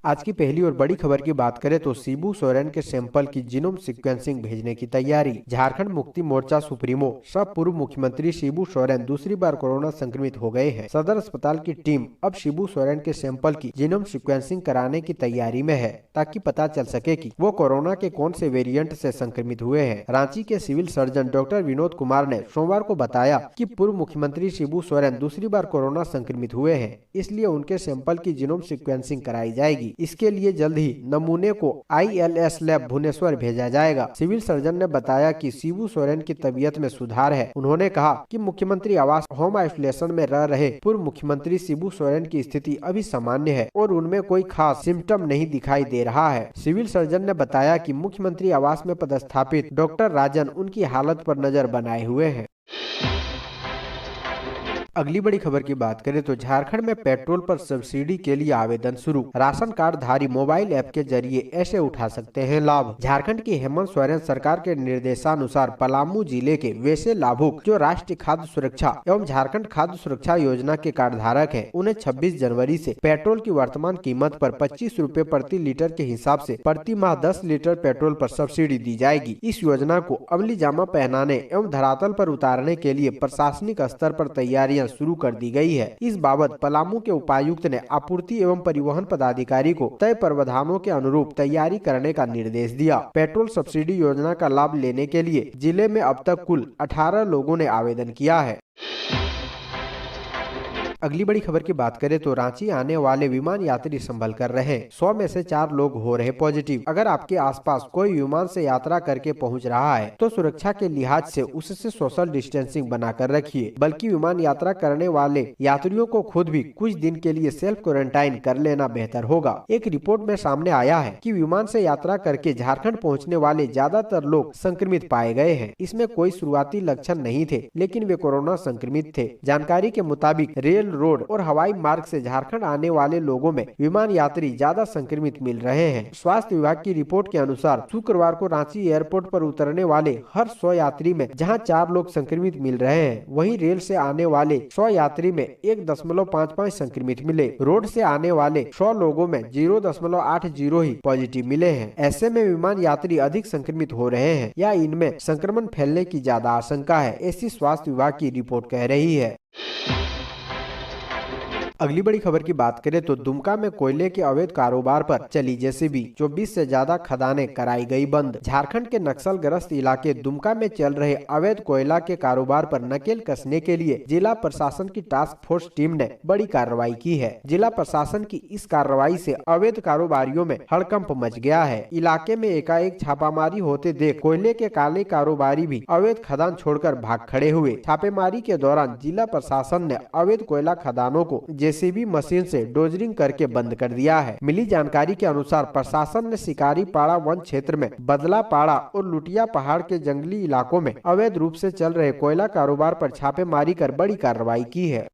आज की पहली और बड़ी खबर की बात करें तो शिबू सोरेन के सैंपल की जीनोम सीक्वेंसिंग भेजने की तैयारी। झारखंड मुक्ति मोर्चा सुप्रीमो सब पूर्व मुख्यमंत्री शिबू सोरेन दूसरी बार कोरोना संक्रमित हो गए हैं। सदर अस्पताल की टीम अब शिबू सोरेन के सैंपल की जीनोम सीक्वेंसिंग कराने की तैयारी में है ताकि पता चल सके कि वो कोरोना के कौन से वेरिएंट से संक्रमित हुए हैं। रांची के civil surgeon doctor Vinod Kumar ने सोमवार को बताया कि पूर्व मुख्यमंत्री शिबू सोरेन दूसरी बार कोरोना संक्रमित हुए हैं, इसलिए उनके सैंपल की जीनोम सीक्वेंसिंग कराई जाएगी। इसके लिए जल्द ही नमूने को ILS लैब भुवनेश्वर भेजा जाएगा। सिविल सर्जन ने बताया कि शिबू सोरेन की तबीयत में सुधार है। उन्होंने कहा कि मुख्यमंत्री आवास होम आइसोलेशन में रह रहे पूर्व मुख्यमंत्री शिबू सोरेन की स्थिति अभी सामान्य है और उनमें कोई खास सिम्टम नहीं दिखाई दे रहा है। सिविल सर्जन ने बताया कि मुख्यमंत्री आवास में पदस्थापित डॉक्टर राजन उनकी हालत पर नजर बनाए हुए हैं। अगली बड़ी खबर की बात करें तो झारखंड में पेट्रोल पर सब्सिडी के लिए आवेदन शुरू। राशन कार्ड धारी मोबाइल ऐप के जरिए ऐसे उठा सकते हैं लाभ। झारखंड की हेमंत सोरेन सरकार के निर्देशानुसार पलामू जिले के वैसे लाभुक जो राष्ट्रीय खाद्य सुरक्षा एवं झारखंड खाद्य सुरक्षा योजना के कार्ड धारक है, उन्हें 26 जनवरी से पेट्रोल की वर्तमान कीमत पर 25 रुपए प्रति लीटर के हिसाब से प्रति माह 10 लीटर पेट्रोल पर सब्सिडी दी जाएगी। इस योजना को अमली जामा पहनाने एवं धरातल पर उतारने के लिए प्रशासनिक स्तर पर तैयारियां शुरू कर दी गई है। इस बाबत पलामू के उपायुक्त ने आपूर्ति एवं परिवहन पदाधिकारी को तय प्रावधानों के अनुरूप तैयारी करने का निर्देश दिया। पेट्रोल सब्सिडी योजना का लाभ लेने के लिए जिले में अब तक कुल 18 लोगों ने आवेदन किया है। अगली बड़ी खबर की बात करें तो रांची आने वाले विमान यात्री संभल कर रहे। 100 में से 4 लोग हो रहे पॉजिटिव। अगर आपके आसपास कोई विमान से यात्रा करके पहुंच रहा है तो सुरक्षा के लिहाज से उससे सोशल डिस्टेंसिंग बनाकर रखिए। बल्कि विमान यात्रा करने वाले यात्रियों को खुद भी कुछ दिन के लिए सेल्फ क्वारंटाइन कर लेना बेहतर होगा। एक रिपोर्ट में सामने आया है कि विमान से यात्रा करके झारखंड पहुँचने वाले ज्यादातर लोग संक्रमित पाए गए हैं। इसमें कोई शुरुआती लक्षण नहीं थे, लेकिन वे कोरोना संक्रमित थे। जानकारी के मुताबिक रेल रोड और हवाई मार्ग से झारखंड आने वाले लोगों में विमान यात्री ज्यादा संक्रमित मिल रहे हैं। स्वास्थ्य विभाग की रिपोर्ट के अनुसार शुक्रवार को रांची एयरपोर्ट पर उतरने वाले हर 100 यात्री में जहां 4 लोग संक्रमित मिल रहे हैं, वहीं रेल से आने वाले 100 यात्री में 1.55 संक्रमित मिले। रोड से आने वाले 100 लोगों में 0.80 ही पॉजिटिव मिले हैं। ऐसे में विमान यात्री अधिक संक्रमित हो रहे हैं या इनमें संक्रमण फैलने की ज्यादा आशंका है, ऐसी स्वास्थ्य विभाग की रिपोर्ट कह रही है। अगली बड़ी खबर की बात करें तो दुमका में कोयले के अवैध कारोबार पर चली JCB। 24 से ज्यादा खदानें कराई गई बंद। झारखंड के नक्सल ग्रस्त इलाके दुमका में चल रहे अवैध कोयला के कारोबार पर नकेल कसने के लिए जिला प्रशासन की टास्क फोर्स टीम ने बड़ी कार्रवाई की है। जिला प्रशासन की इस कार्रवाई से अवैध कारोबारियों में हड़कंप मच गया है। इलाके में एकाएक छापामारी होते देख कोयले के काले कारोबारी भी अवैध खदान छोड़कर भाग खड़े हुए। छापेमारी के दौरान जिला प्रशासन ने अवैध कोयला खदानों को JCB मशीन से डोजरिंग करके बंद कर दिया है। मिली जानकारी के अनुसार प्रशासन ने शिकारी पाड़ा वन क्षेत्र में बदला पाड़ा और लुटिया पहाड़ के जंगली इलाकों में अवैध रूप से चल रहे कोयला कारोबार पर छापेमारी कर बड़ी कार्रवाई की है।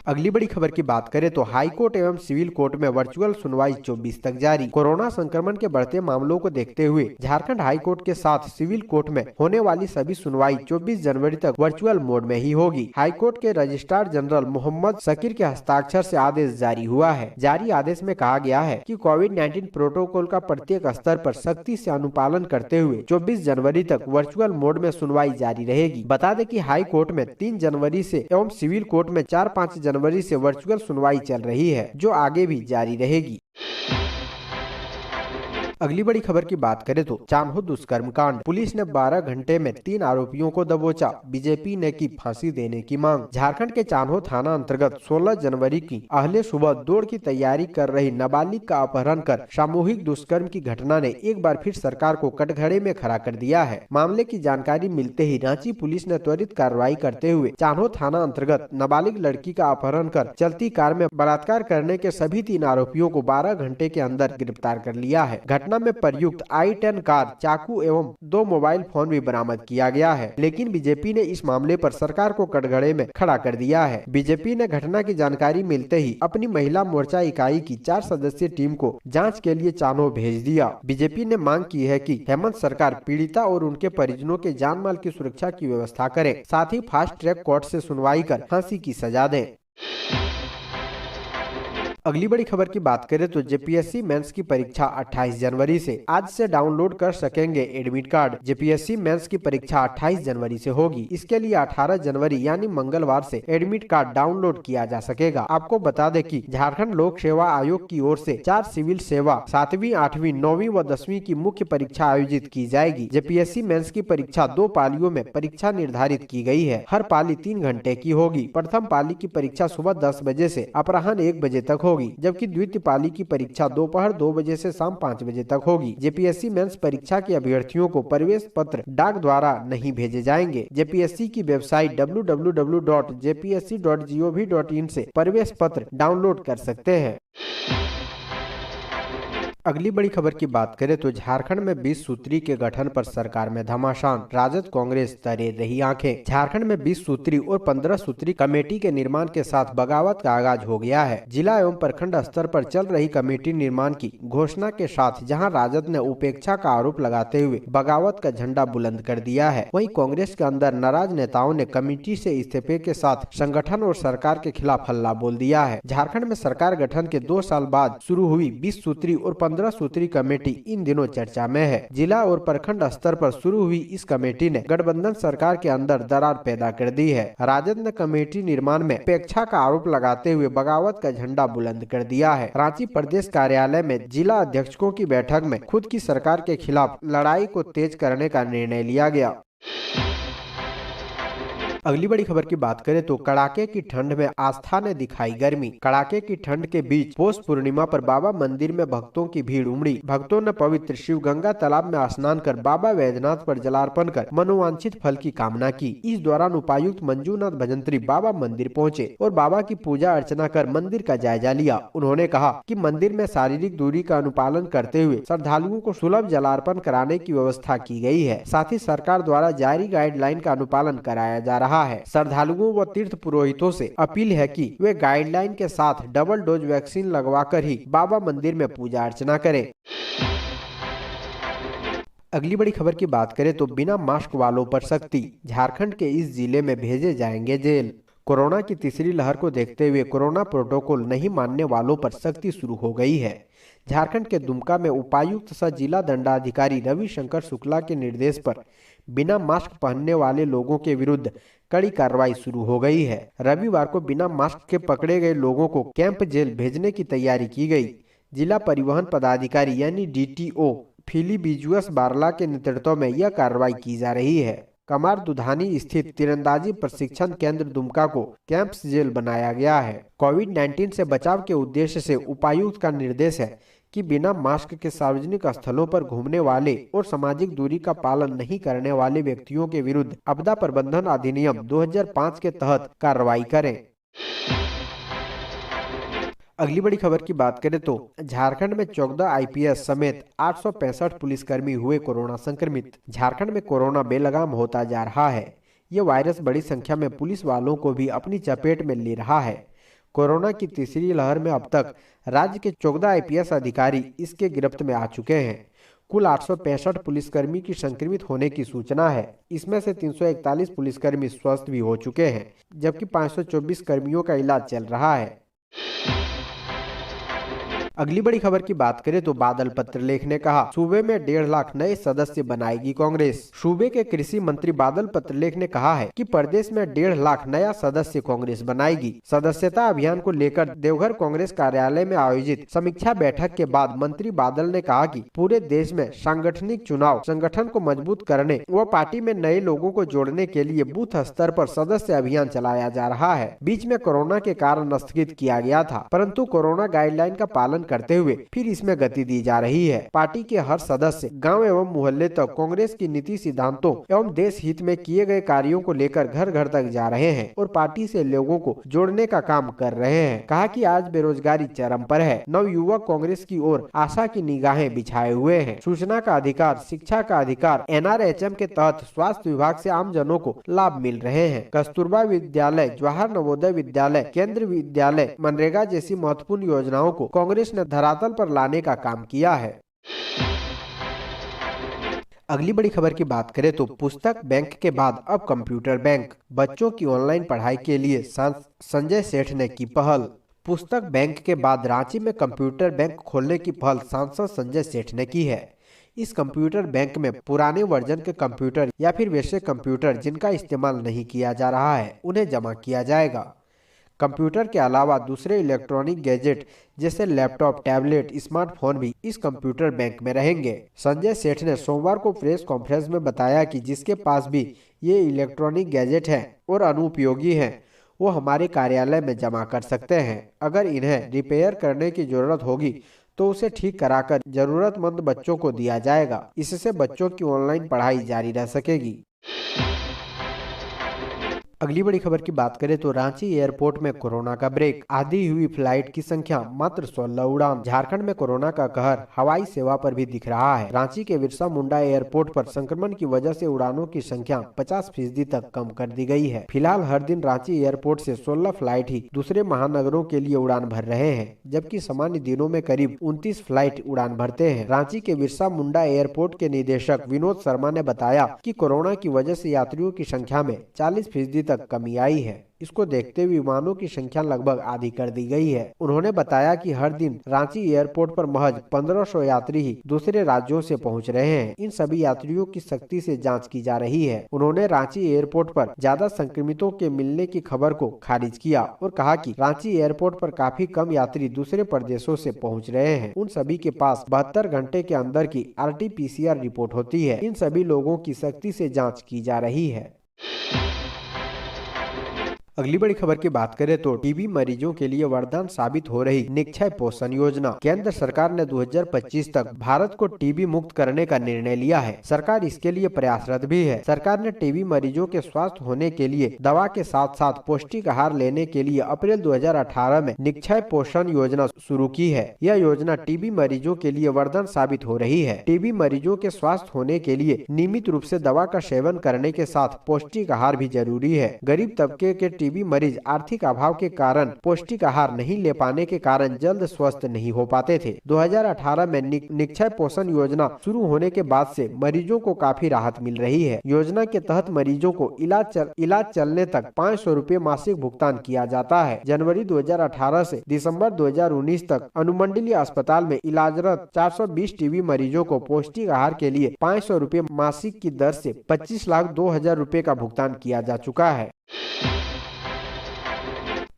अगली बड़ी खबर की बात करें तो हाई कोर्ट एवं सिविल कोर्ट में वर्चुअल सुनवाई 24 तक जारी। कोरोना संक्रमण के बढ़ते मामलों को देखते हुए झारखंड हाई कोर्ट के साथ सिविल कोर्ट में होने वाली सभी सुनवाई 24 जनवरी तक वर्चुअल मोड में ही होगी। हाई कोर्ट के रजिस्ट्रार जनरल मोहम्मद शकीर के हस्ताक्षर से आदेश जारी हुआ है। जारी आदेश में कहा गया है कि कोविड-19 प्रोटोकॉल का प्रत्येक स्तर पर सख्ती से अनुपालन करते हुए 24 जनवरी तक वर्चुअल मोड में सुनवाई जारी रहेगी। बता दें कि हाई कोर्ट में 3 जनवरी से एवं सिविल कोर्ट में 4-5 जनवरी से वर्चुअल सुनवाई चल रही है, जो आगे भी जारी रहेगी। अगली बड़ी खबर की बात करें तो चान्हो दुष्कर्म कांड। पुलिस ने 12 घंटे में 3 आरोपियों को दबोचा। बीजेपी ने की फांसी देने की मांग। झारखंड के चान्हो थाना अंतर्गत 16 जनवरी की अहले सुबह दौड़ की तैयारी कर रही नाबालिग का अपहरण कर सामूहिक दुष्कर्म की घटना ने एक बार फिर सरकार को कटघरे में खड़ा कर दिया है। मामले की जानकारी मिलते ही रांची पुलिस ने त्वरित कार्रवाई करते हुए चान्हो थाना अंतर्गत नाबालिग लड़की का अपहरण कर चलती कार में बलात्कार करने के सभी 3 आरोपियों को 12 घंटे के अंदर गिरफ्तार कर लिया है। घटना में प्रयुक्त i10 कार, चाकू एवं 2 मोबाइल फोन भी बरामद किया गया है। लेकिन बीजेपी ने इस मामले पर सरकार को कटघरे में खड़ा कर दिया है। बीजेपी ने घटना की जानकारी मिलते ही अपनी महिला मोर्चा इकाई की 4 सदस्यीय टीम को जांच के लिए चान्हो भेज दिया। बीजेपी ने मांग की है कि हेमंत सरकार पीड़िता और उनके परिजनों के जान माल की सुरक्षा की व्यवस्था करे, साथ ही फास्ट ट्रैक कोर्ट से सुनवाई कर फांसी की सजा दे। अगली बड़ी खबर की बात करें तो जेपीएससी मेंस की परीक्षा 28 जनवरी से। आज से डाउनलोड कर सकेंगे एडमिट कार्ड। जेपीएससी मेंस की परीक्षा 28 जनवरी से होगी। इसके लिए 18 जनवरी यानी मंगलवार से एडमिट कार्ड डाउनलोड किया जा सकेगा। आपको बता दें कि झारखंड लोक सेवा आयोग की ओर से 4 सिविल सेवा 7वीं, 8वीं, 9वीं व 10वीं की मुख्य परीक्षा आयोजित की जाएगी। जेपीएससी मेंस की परीक्षा 2 पालियों में परीक्षा निर्धारित की गई है। हर पाली 3 घंटे की होगी। प्रथम पाली की परीक्षा सुबह 10 बजे से अपराह्न 1 बजे तक होगी, जबकि द्वितीय पाली की परीक्षा दोपहर 2 बजे से शाम 5 बजे तक होगी। जेपीएससी मेंस परीक्षा के अभ्यर्थियों को प्रवेश पत्र डाक द्वारा नहीं भेजे जाएंगे। जेपीएससी की वेबसाइट www.jpsc.gov.in से प्रवेश पत्र डाउनलोड कर सकते हैं। अगली बड़ी खबर की बात करें तो झारखंड में 20 सूत्री के गठन पर सरकार में घमासान। राजद कांग्रेस तरे रही आंखें। झारखंड में 20 सूत्री और 15 सूत्री कमेटी के निर्माण के साथ बगावत का आगाज हो गया है। जिला एवं प्रखंड स्तर पर चल रही कमेटी निर्माण की घोषणा के साथ जहां राजद ने उपेक्षा का आरोप लगाते हुए बगावत का झंडा बुलंद कर दिया है, वहीं कांग्रेस के अंदर नाराज नेताओं ने कमेटी से इस्तीफे के साथ संगठन और सरकार के खिलाफ हल्ला बोल दिया है। झारखंड में सरकार गठन के 2 साल बाद शुरू हुई 20 सूत्री और 15 सूत्री कमेटी इन दिनों चर्चा में है। जिला और प्रखंड स्तर पर शुरू हुई इस कमेटी ने गठबंधन सरकार के अंदर दरार पैदा कर दी है। राजद ने कमेटी निर्माण में उपेक्षा का आरोप लगाते हुए बगावत का झंडा बुलंद कर दिया है। रांची प्रदेश कार्यालय में जिला अध्यक्षों की बैठक में खुद की सरकार के खिलाफ लड़ाई को तेज करने का निर्णय लिया गया। अगली बड़ी खबर की बात करें तो कड़ाके की ठंड में आस्था ने दिखाई गर्मी। कड़ाके की ठंड के बीच पौष पूर्णिमा पर बाबा मंदिर में भक्तों की भीड़ उमड़ी। भक्तों ने पवित्र शिव गंगा तालाब में स्नान कर बाबा वैद्यनाथ पर जलार्पण कर मनोवांछित फल की कामना की। इस दौरान उपायुक्त मंजूनाथ भजंत्री बाबा मंदिर पहुंचे और बाबा की पूजा अर्चना कर मंदिर का जायजा लिया। उन्होंने कहा कि मंदिर में शारीरिक दूरी का अनुपालन करते हुए श्रद्धालुओं को सुलभ जलार्पण कराने की व्यवस्था की गई है। साथ ही सरकार द्वारा जारी गाइडलाइन का अनुपालन कराया जा रहा है। श्रद्धालुओं व तीर्थ पुरोहितों से अपील है कि वे गाइडलाइन के साथ डबल डोज वैक्सीन लगवाकर ही बाबा मंदिर में पूजा अर्चना करें। अगली बड़ी खबर की बात करें तो बिना मास्क वालों पर सख्ती। झारखंड के इस जिले में भेजे जाएंगे जेल। कोरोना की तीसरी लहर को देखते हुए कोरोना प्रोटोकॉल नहीं मानने वालों पर सख्ती शुरू हो गई है। झारखंड के दुमका में उपायुक्त सह जिला दंडाधिकारी रविशंकर शुक्ला के निर्देश पर बिना मास्क पहनने वाले लोगों के विरुद्ध कड़ी कार्रवाई शुरू हो गई है। रविवार को बिना मास्क के पकड़े गए लोगों को कैंप जेल भेजने की तैयारी की गई। जिला परिवहन पदाधिकारी यानी डीटीओ फिलिबिजुअस बारला के नेतृत्व में यह कार्रवाई की जा रही है। कमार दुधानी स्थित तीरंदाजी प्रशिक्षण केंद्र दुमका को कैंप्स जेल बनाया गया है। कोविड-19 से बचाव के उद्देश्य से उपायुक्त का निर्देश है कि बिना मास्क के सार्वजनिक स्थलों पर घूमने वाले और सामाजिक दूरी का पालन नहीं करने वाले व्यक्तियों के विरुद्ध आपदा प्रबंधन अधिनियम 2005 के तहत कार्रवाई करें। अगली बड़ी खबर की बात करें तो झारखंड में 14 आईपीएस समेत 865 पुलिसकर्मी हुए कोरोना संक्रमित। झारखंड में कोरोना बेलगाम होता जा रहा है। ये वायरस बड़ी संख्या में पुलिस वालों को भी अपनी चपेट में ले रहा है। कोरोना की तीसरी लहर में अब तक राज्य के 14 आईपीएस अधिकारी इसके गिरफ्त में आ चुके हैं। कुल 865 पुलिसकर्मी की संक्रमित होने की सूचना है। इसमें से 341 पुलिसकर्मी स्वस्थ भी हो चुके हैं, जबकि 524 कर्मियों का इलाज चल रहा है। अगली बड़ी खबर की बात करें तो बादल पत्रलेख ने कहा सूबे में 1.5 लाख नए सदस्य बनाएगी कांग्रेस। सूबे के कृषि मंत्री बादल पत्रलेख ने कहा है कि प्रदेश में 1.5 लाख नया सदस्य कांग्रेस बनाएगी। सदस्यता अभियान को लेकर देवघर कांग्रेस कार्यालय में आयोजित समीक्षा बैठक के बाद मंत्री बादल ने कहा कि पूरे देश में सांगठनिक चुनाव संगठन को मजबूत करने व पार्टी में नए लोगों को जोड़ने के लिए बूथ स्तर पर सदस्य अभियान चलाया जा रहा है। बीच में कोरोना के कारण स्थगित किया गया था, परंतु कोरोना गाइडलाइन का पालन करते हुए फिर इसमें गति दी जा रही है। पार्टी के हर सदस्य गांव एवं मोहल्ले तक कांग्रेस की नीति सिद्धांतों एवं देश हित में किए गए कार्यों को लेकर घर घर तक जा रहे हैं और पार्टी से लोगों को जोड़ने का काम कर रहे हैं। कहा कि आज बेरोजगारी चरम पर है। नवयुवक कांग्रेस की ओर आशा की निगाहें बिछाए हुए हैं। सूचना का अधिकार, शिक्षा का अधिकार, एनआरएचएम के तहत स्वास्थ्य विभाग से आम जनों को लाभ मिल रहे हैं। कस्तूरबा विद्यालय, जवाहर नवोदय विद्यालय, केंद्र विद्यालय, मनरेगा जैसी महत्वपूर्ण योजनाओं को कांग्रेस ने धरातल पर लाने का काम किया है। अगली बड़ी खबर की बात करें तो पुस्तक बैंक के बाद अब कंप्यूटर बैंक। बच्चों की ऑनलाइन पढ़ाई के लिए संजय सेठ ने की पहल। पुस्तक बैंक के बाद रांची में कंप्यूटर बैंक खोलने की पहल सांसद संजय सेठ ने की है। इस कंप्यूटर बैंक में पुराने वर्जन के कंप्यूटर या फिर वैसे कंप्यूटर जिनका इस्तेमाल नहीं किया जा रहा है उन्हें जमा किया जाएगा। कंप्यूटर के अलावा दूसरे इलेक्ट्रॉनिक गैजेट जैसे लैपटॉप, टैबलेट, स्मार्टफोन भी इस कंप्यूटर बैंक में रहेंगे। संजय सेठ ने सोमवार को प्रेस कॉन्फ्रेंस में बताया कि जिसके पास भी ये इलेक्ट्रॉनिक गैजेट हैं और अनुपयोगी हैं वो हमारे कार्यालय में जमा कर सकते हैं। अगर इन्हें रिपेयर करने की जरूरत होगी तो उसे ठीक कराकर जरूरतमंद बच्चों को दिया जाएगा। इससे बच्चों की ऑनलाइन पढ़ाई जारी रह सकेगी। अगली बड़ी खबर की बात करें तो रांची एयरपोर्ट में कोरोना का ब्रेक, आधी हुई फ्लाइट की संख्या मात्र 16 उड़ान। झारखंड में कोरोना का कहर हवाई सेवा पर भी दिख रहा है। रांची के बिरसा मुंडा एयरपोर्ट पर संक्रमण की वजह से उड़ानों की संख्या 50% तक कम कर दी गई है। फिलहाल हर दिन रांची एयरपोर्ट से 16 फ्लाइट ही दूसरे महानगरों के लिए उड़ान भर रहे हैं, जबकि सामान्य दिनों में करीब 29 फ्लाइट उड़ान भरते हैं। रांची के बिरसा मुंडा एयरपोर्ट के निदेशक विनोद शर्मा ने बताया कि कोरोना की वजह से यात्रियों की संख्या में 40% तक कमी आई है। इसको देखते हुए विमानों की संख्या लगभग आधी कर दी गई है। उन्होंने बताया कि हर दिन रांची एयरपोर्ट पर महज 1500 यात्री ही दूसरे राज्यों से पहुंच रहे हैं। इन सभी यात्रियों की सख्ती से जांच की जा रही है। उन्होंने रांची एयरपोर्ट पर ज्यादा संक्रमितों के मिलने की खबर को खारिज किया और कहा कि रांची एयरपोर्ट पर काफी कम यात्री दूसरे प्रदेशों से पहुँच रहे हैं। उन सभी के पास 72 घंटे के अंदर की RT-PCR रिपोर्ट होती है। इन सभी लोगों की सख्ती से जाँच की जा रही है। अगली बड़ी खबर की बात करें तो टीबी मरीजों के लिए वरदान साबित हो रही निक्षय पोषण योजना। केंद्र सरकार ने 2025 तक भारत को टीबी मुक्त करने का निर्णय लिया है। सरकार इसके लिए प्रयासरत भी है। सरकार ने टीबी मरीजों के स्वस्थ होने के लिए दवा के साथ साथ पौष्टिक आहार लेने के लिए अप्रैल 2018 में निक्षय पोषण योजना शुरू की है। यह योजना टीबी मरीजों के लिए वरदान साबित हो रही है। टीबी मरीजों के स्वस्थ होने के लिए नियमित रूप से दवा का सेवन करने के साथ पौष्टिक आहार भी जरूरी है। गरीब तबके के टीबी मरीज आर्थिक अभाव के कारण पौष्टिक आहार नहीं ले पाने के कारण जल्द स्वस्थ नहीं हो पाते थे। 2018 में निक्षय पोषण योजना शुरू होने के बाद से मरीजों को काफी राहत मिल रही है। योजना के तहत मरीजों को इलाज चलने तक 500 रुपए मासिक भुगतान किया जाता है। जनवरी 2018 से दिसंबर 2019 तक अनुमंडलीय अस्पताल में इलाजरत 420 टीबी मरीजों को पौष्टिक आहार के लिए 500 रुपए मासिक की दर से 25,02,000 रुपए का भुगतान किया जा चुका है।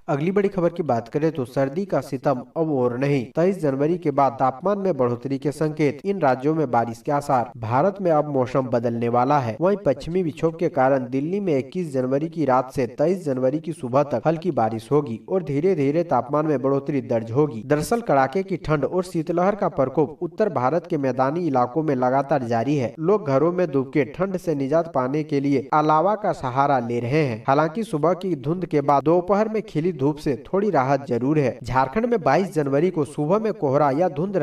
अगली बड़ी खबर की बात करें तो सर्दी का सितम अब और नहीं। 23 जनवरी के बाद तापमान में बढ़ोतरी के संकेत, इन राज्यों में बारिश के आसार। भारत में अब मौसम बदलने वाला है। वहीं पश्चिमी विक्षोभ के कारण दिल्ली में 21 जनवरी की रात से 23 जनवरी की सुबह तक हल्की बारिश होगी और धीरे धीरे तापमान में बढ़ोतरी दर्ज होगी। दरअसल कड़ाके की ठंड और शीतलहर का प्रकोप उत्तर भारत के मैदानी इलाकों में लगातार जारी है। लोग घरों में डूब के ठंड से निजात पाने के लिए अलावा का सहारा ले रहे हैं। हालांकि सुबह की धुंध के बाद दोपहर में खिली धूप से थोड़ी राहत जरूर है। झारखंड में 22 जनवरी को सुबह में कोहरा या धुंध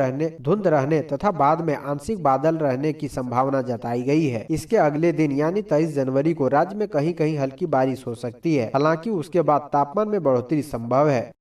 रहने तथा बाद में आंशिक बादल रहने की संभावना जताई गई है। इसके अगले दिन यानी 23 जनवरी को राज्य में कहीं कहीं हल्की बारिश हो सकती है। हालांकि उसके बाद तापमान में बढ़ोतरी संभव है।